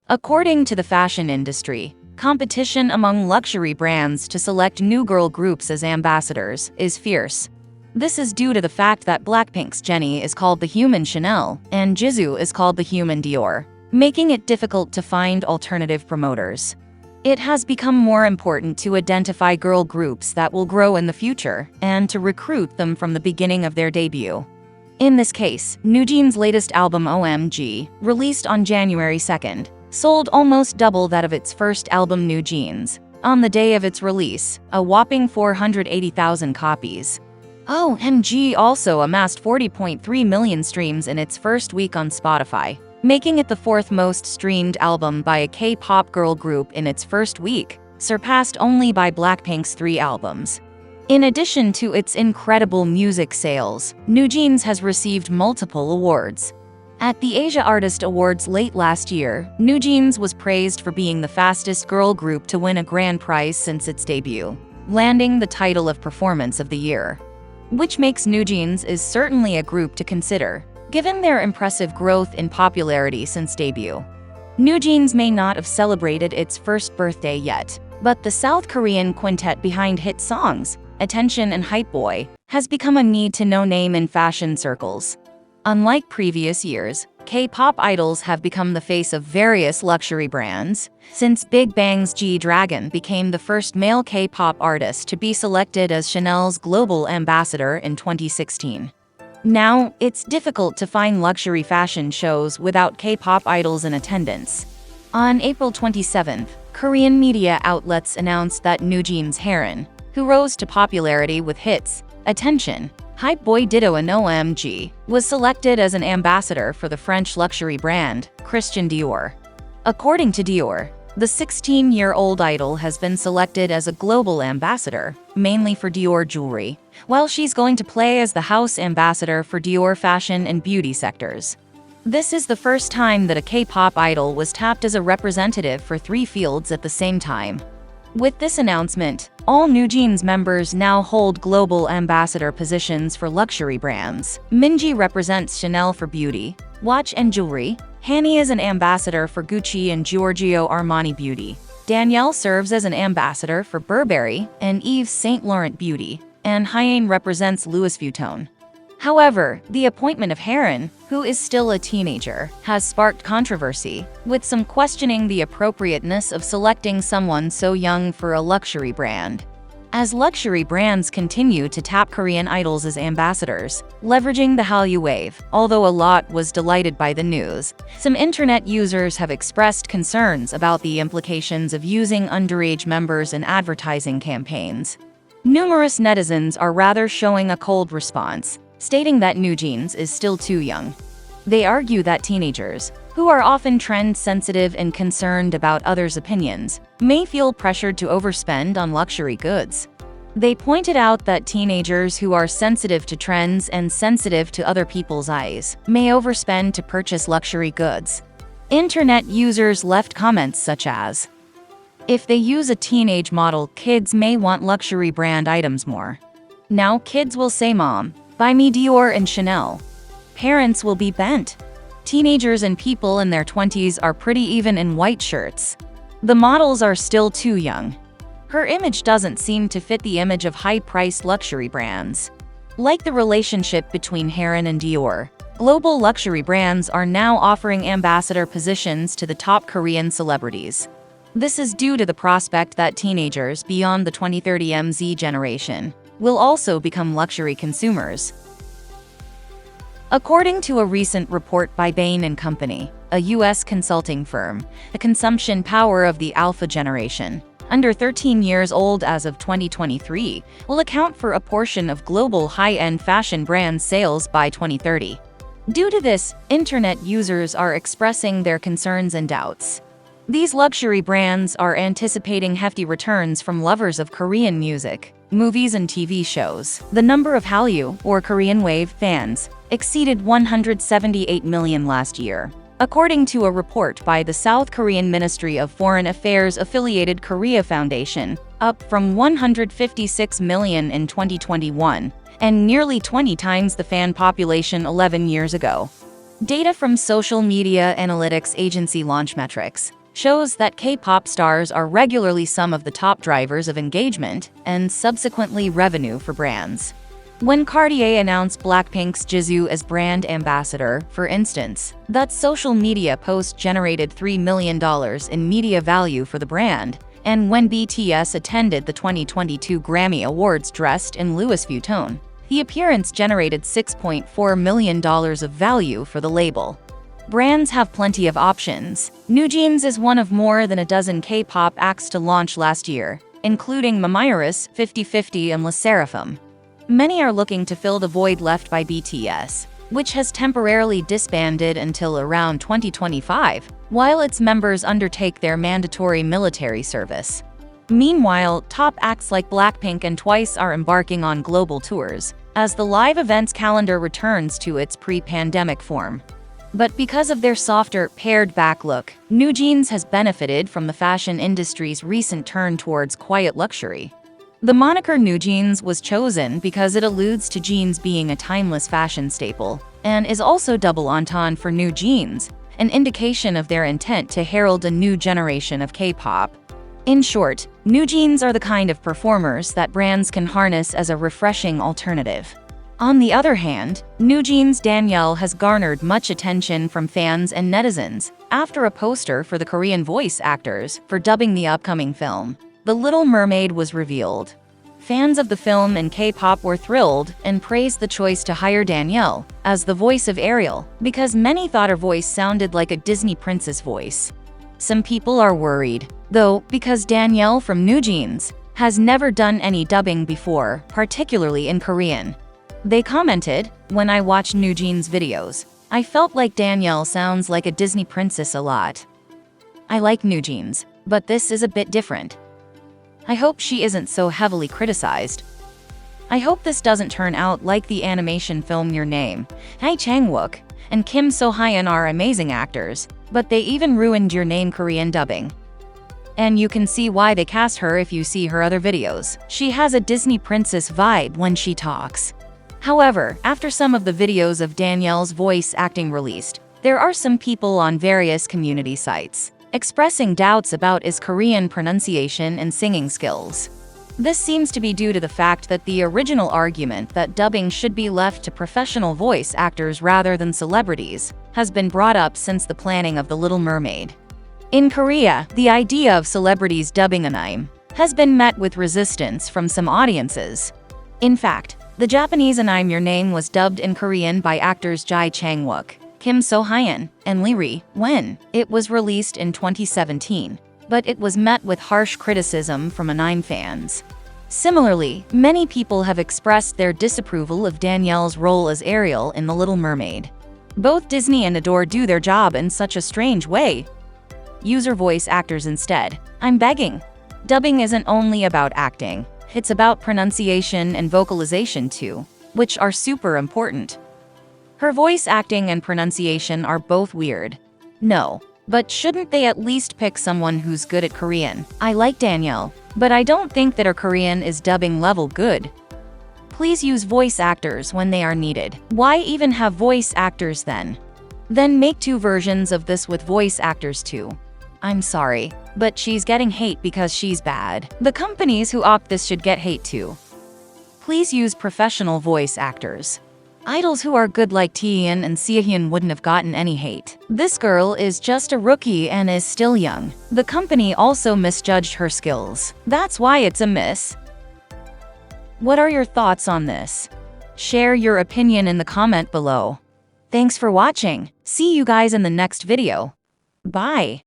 According to the fashion industry, competition among luxury brands to select new girl groups as ambassadors is fierce. This is due to the fact that Blackpink's Jennie is called the human Chanel and Jisoo is called the human Dior, making it difficult to find alternative promoters. It has become more important to identify girl groups that will grow in the future and to recruit them from the beginning of their debut. In this case, NewJeans' latest album OMG, released on January 2nd, sold almost double that of its first album NewJeans. On the day of its release, a whopping 480,000 copies. OMG also amassed 40.3 million streams in its first week on Spotify, making it the fourth most streamed album by a K-pop girl group in its first week, surpassed only by Blackpink's 3 albums. In addition to its incredible music sales, NewJeans has received multiple awards. At the Asia Artist Awards late last year, NewJeans was praised for being the fastest girl group to win a grand prize since its debut, landing the title of Performance of the Year. Which makes NewJeans is certainly a group to consider, given their impressive growth in popularity since debut. NewJeans may not have celebrated its first birthday yet, but the South Korean quintet behind hit songs, Attention and Hype Boy, has become a need-to-know name in fashion circles. Unlike previous years, K-pop idols have become the face of various luxury brands, since bigbang's gdragon became the first male K-pop artist to be selected as Chanel's global ambassador in 2016. Now, it's difficult to find luxury fashion shows without K-pop idols in attendance. On April 27th, Korean media outlets announced that NewJeans' Harin, who rose to popularity with hits Attention, Hype Boy Ditto and OMG, was selected as an ambassador for the French luxury brand, Christian Dior. According to Dior, the 16-year-old idol has been selected as a global ambassador, mainly for Dior jewelry, while she's going to play as the house ambassador for Dior fashion and beauty sectors. This is the first time that a K-pop idol was tapped as a representative for 3 fields at the same time. With this announcement, all NewJeans members now hold global ambassador positions for luxury brands. Minji represents Chanel for beauty, watch and jewelry. Hanni is an ambassador for Gucci and Giorgio Armani beauty. Danielle serves as an ambassador for Burberry and Yves Saint Laurent beauty, and Hyane represents Louis Vuitton. However, the appointment of Harin, who is still a teenager, has sparked controversy, with some questioning the appropriateness of selecting someone so young for a luxury brand. As luxury brands continue to tap Korean idols as ambassadors, leveraging the Hallyu wave, although a lot was delighted by the news, some internet users have expressed concerns about the implications of using underage members in advertising campaigns. Numerous netizens are rather showing a cold response, stating that NewJeans is still too young. They argue that teenagers, who are often trend-sensitive and concerned about others' opinions, may feel pressured to overspend on luxury goods. They pointed out that teenagers who are sensitive to trends and sensitive to other people's eyes may overspend to purchase luxury goods. Internet users left comments such as, "If they use a teenage model, kids may want luxury brand items more. Now kids will say, 'Mom, buy me Dior and Chanel.' Parents will be bent. Teenagers and people in their 20s are pretty even in white shirts. The models are still too young. Her image doesn't seem to fit the image of high-priced luxury brands." Like the relationship between Harin and Dior, global luxury brands are now offering ambassador positions to the top Korean celebrities. This is due to the prospect that teenagers beyond the 2030 MZ generation will also become luxury consumers. According to a recent report by Bain & Company, a U.S. consulting firm, the consumption power of the alpha generation, under 13 years old as of 2023, will account for a portion of global high-end fashion brand sales by 2030. Due to this, internet users are expressing their concerns and doubts. These luxury brands are anticipating hefty returns from lovers of Korean music, movies and TV shows. The number of Hallyu, or Korean Wave, fans exceeded 178 million last year, according to a report by the South Korean Ministry of Foreign Affairs affiliated Korea Foundation, up from 156 million in 2021, and nearly 20 times the fan population 11 years ago. Data from social media analytics agency Launchmetrics shows that K-pop stars are regularly some of the top drivers of engagement and subsequently revenue for brands. When Cartier announced Blackpink's Jisoo as brand ambassador, for instance, that social media post generated $3 million in media value for the brand, and when BTS attended the 2022 Grammy Awards dressed in Louis Vuitton, the appearance generated $6.4 million of value for the label. Brands have plenty of options. NewJeans is one of more than a dozen K-pop acts to launch last year, including Mamayaris, 50/50 and LesSerafim. Many are looking to fill the void left by BTS, which has temporarily disbanded until around 2025, while its members undertake their mandatory military service. Meanwhile, top acts like Blackpink and Twice are embarking on global tours, as the live events calendar returns to its pre-pandemic form. But because of their softer, pared-back look, NewJeans has benefited from the fashion industry's recent turn towards quiet luxury. The moniker NewJeans was chosen because it alludes to jeans being a timeless fashion staple, and is also double entendre for new jeans, an indication of their intent to herald a new generation of K-pop. In short, NewJeans are the kind of performers that brands can harness as a refreshing alternative. On the other hand, NewJeans' Danielle has garnered much attention from fans and netizens after a poster for the Korean voice actors for dubbing the upcoming film, The Little Mermaid, was revealed. Fans of the film and K-pop were thrilled and praised the choice to hire Danielle as the voice of Ariel because many thought her voice sounded like a Disney princess voice. Some people are worried, though, because Danielle from NewJeans has never done any dubbing before, particularly in Korean. They commented, "When I watch NewJeans videos, I felt like Danielle sounds like a Disney princess a lot. I like NewJeans, but this is a bit different. I hope she isn't so heavily criticized. I hope this doesn't turn out like the animation film Your Name. Hae Chang-wook and Kim So-hyun are amazing actors, but they even ruined Your Name Korean dubbing. And you can see why they cast her if you see her other videos. She has a Disney princess vibe when she talks." However, after some of the videos of Danielle's voice acting released, there are some people on various community sites expressing doubts about his Korean pronunciation and singing skills. This seems to be due to the fact that the original argument that dubbing should be left to professional voice actors rather than celebrities has been brought up since the planning of The Little Mermaid. In Korea, the idea of celebrities dubbing anime has been met with resistance from some audiences. In fact, the Japanese anime Your Name was dubbed in Korean by actors Jae Chang-wook, Kim So-hyun, and Lee Ri when it was released in 2017, but it was met with harsh criticism from anime fans. Similarly, many people have expressed their disapproval of Danielle's role as Ariel in The Little Mermaid. Both Disney and Adore do their job in such a strange way. Use your voice actors instead. I'm begging. Dubbing isn't only about acting, it's about pronunciation and vocalization too, which are super important. Her voice acting and pronunciation are both weird. No, but shouldn't they at least pick someone who's good at Korean? I like Danielle, but I don't think that her Korean is dubbing level good. Please use voice actors when they are needed. Why even have voice actors then? Then make 2 versions of this with voice actors too. I'm sorry, but she's getting hate because she's bad. The companies who opt this should get hate too. Please use professional voice actors. Idols who are good like Taeyeon and Seohyun wouldn't have gotten any hate. This girl is just a rookie and is still young. The company also misjudged her skills. That's why it's a miss. What are your thoughts on this? Share your opinion in the comment below. Thanks for watching. See you guys in the next video. Bye.